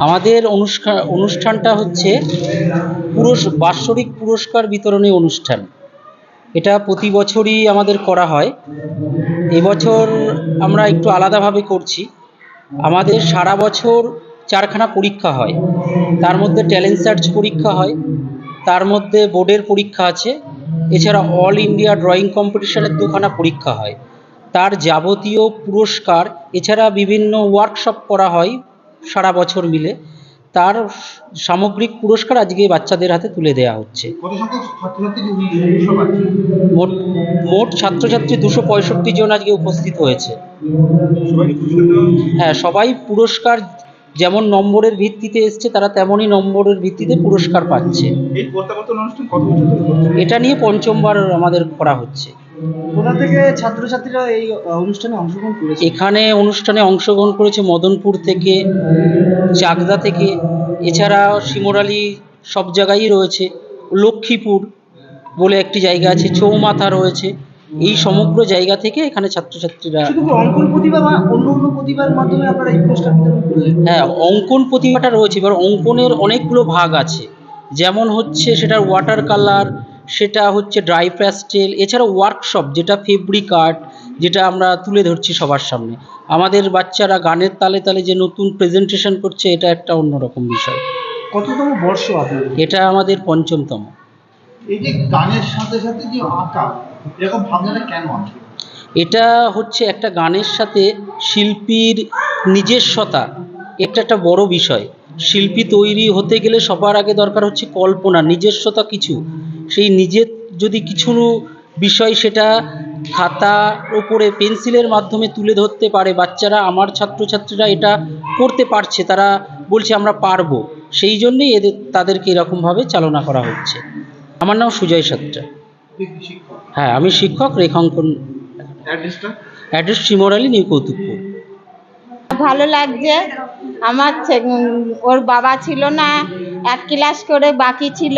আমাদের অনুষ্ঠানটা হচ্ছে বাৎসরিক পুরস্কার বিতরণী অনুষ্ঠান। এটা প্রতি বছরই আমাদের করা হয়। এবছর আমরা একটু আলাদাভাবে করছি। আমাদের সারা বছর 4খানা পরীক্ষা হয়। তার মধ্যে ট্যালেন্ট সার্চ পরীক্ষা হয়, তার মধ্যে বোর্ডের পরীক্ষা আছে, এছাড়া অল ইন্ডিয়া ড্রয়িং কম্পিটিশনের 2খানা পরীক্ষা হয়। তার যাবতীয় পুরস্কার, এছাড়া বিভিন্ন ওয়ার্কশপ করা হয় সারা বছর মিলে। তার সামগ্রিক পুরস্কার আজকে বাচ্চাদের হাতে তুলে দেওয়া হচ্ছে। মোট মোট ছাত্রছাত্রী 265 জন আজকে উপস্থিত হয়েছে। হ্যাঁ, সবাই পুরস্কার যেমন নম্বরের ভিত্তিতে এসছে, তারা তেমনই নম্বরের ভিত্তিতে পুরস্কার পাচ্ছে। এটা নিয়ে পঞ্চমবার আমাদের করা হচ্ছে। কোথা থেকে ছাত্রছাত্রীরা এই অনুষ্ঠানে অংশগ্রহণ করেছে? এখানে অনুষ্ঠানে অংশগ্রহণ করেছে মদনপুর থেকে, চাকদা থেকে, এছাড়া শিমুরালী সব জায়গায়ই রয়েছে, লক্ষ্মীপুর বলে একটি জায়গা আছে, চৌমাথা রয়েছে। এই সমগ্র জায়গা থেকে এখানে ছাত্রছাত্রীরা। শুধু অঙ্কন প্রতিভা বা অন্য প্রতিভার মাধ্যমে আপনারা এই পুরস্কার বিতরণ করলেন? হ্যাঁ, অঙ্কন প্রতিভাটা রয়েছে। এবার অঙ্কনের অনেকগুলো ভাগ আছে, যেমন হচ্ছে সেটার ওয়াটার কালার, সেটা হচ্ছে ড্রাই প্যাস্টেল, এছাড়া ওয়ার্কশপ যেটা ফেব্রিক আর্ট, যেটা আমরা তুলে ধরছি সবার সামনে। আমাদের বাচ্চারা গানের তালে তালে যে নতুন প্রেজেন্টেশন করছে, এটা একটা অন্যরকম বিষয়। কততম বর্ষ আপনার? এটা আমাদের 5ম। এই যে গানের সাথে সাথে যে আঁকা, এরকম ভাবনাটা কেন আছে? এটা হচ্ছে একটা গানের সাথে শিল্পীর নিজস্বতা, এটা একটা বড় বিষয়। শিল্পী তৈরি হতে গেলে সবার আগে দরকার হচ্ছে কল্পনা, নিজস্বতা কিছু। সেই নিজের যদি কিছু বিষয় সেটা খাতার ওপরে পেন্সিলের মাধ্যমে তুলে ধরতে পারে বাচ্চারা, আমার ছাত্রছাত্রীরা এটা করতে পারছে, তারা বলছে আমরা পারবো। সেই জন্যেই তাদেরকে এরকমভাবে চালনা করা হচ্ছে। আমার নাম সুজয় সাত্রা। হ্যাঁ, আমি শিক্ষক, রেখাঙ্কন। Address Shimurali, new Kautukpur. ভালো লাগছে। আমার ওর বাবা ছিল না, 1 ক্লাস করে বাকি ছিল।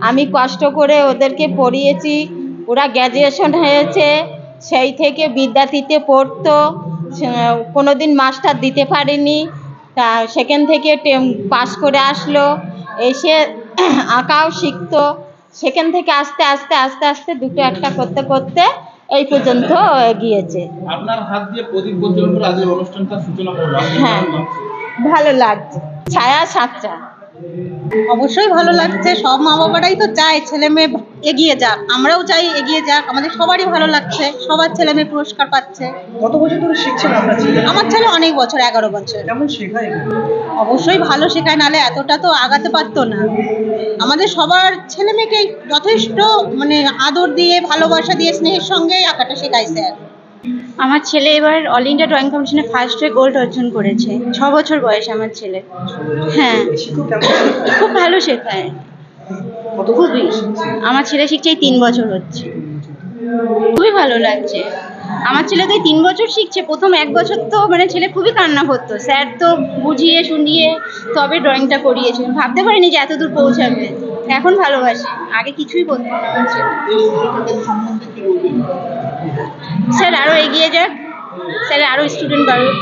আমি কষ্ট করে ওদেরকে পড়িয়েছি, ওরা গ্র্যাজুয়েশন হয়েছে। সেই থেকে বিদ্যার্থীতে পড়তো, কোনোদিন মাস্টার দিতে পারিনি। তা সেখান থেকে পাস করে আসলো, এসে আঁকাও শিখতো। সেখান থেকে আস্তে আস্তে আস্তে আস্তে দুটো একটা করতে করতে এই পর্যন্ত এগিয়েছে। আপনার হাত দিয়ে প্রদীপ প্রজ্বলন করে আজকের অনুষ্ঠানটা সূচনা করলাম। হ্যাঁ, ভালো লাগছে। ছায়া সাতটা। অবশ্যই ভালো লাগছে। সব মা বাবারাই তো চায় ছেলে মেয়ে এগিয়ে যাক, আমরাও চাই এগিয়ে যাক। আমাদের সবারই ভালো লাগছে, সবার ছেলে মেয়ে পুরস্কার পাচ্ছে। কত বছর ধরে শিখছেন আপনার ছেলে? আমার ছেলে অনেক বছর, 11 বছর। কেমন শেখায়? অবশ্যই ভালো শেখায়, নাহলে এতটা তো আগাতে পারতো না। আমাদের সবার ছেলে মেয়েকে যথেষ্ট আদর দিয়ে, ভালোবাসা দিয়ে, স্নেহের সঙ্গে আঁকাটা শেখায় স্যার। আমার ছেলে এবার অল ইন্ডিয়া ড্রয়িং কম্পিটিশনে ফার্স্ট হয়ে গোল্ড অর্জন করেছে। 6 বছর বয়স আমার ছেলে। হ্যাঁ, খুব ভালো শেখায়। খুবই। আমার ছেলে শিখছে এই 3 বছর হচ্ছে। খুবই ভালো লাগছে। আমার ছেলে তো 3 বছর শিখছে। প্রথম 1 বছর তো ছেলে খুবই কান্না করতো। স্যার তো বুঝিয়ে শুনিয়ে তবে ড্রয়িংটা করিয়েছে। ভাবতে পারিনি যে এত দূর পৌঁছাবে। এখন ভালোবাসে, আগে কিছুই বলতো না। স্যার আরও এগিয়ে যাক, স্যার আরও স্টুডেন্ট বাড়ুক।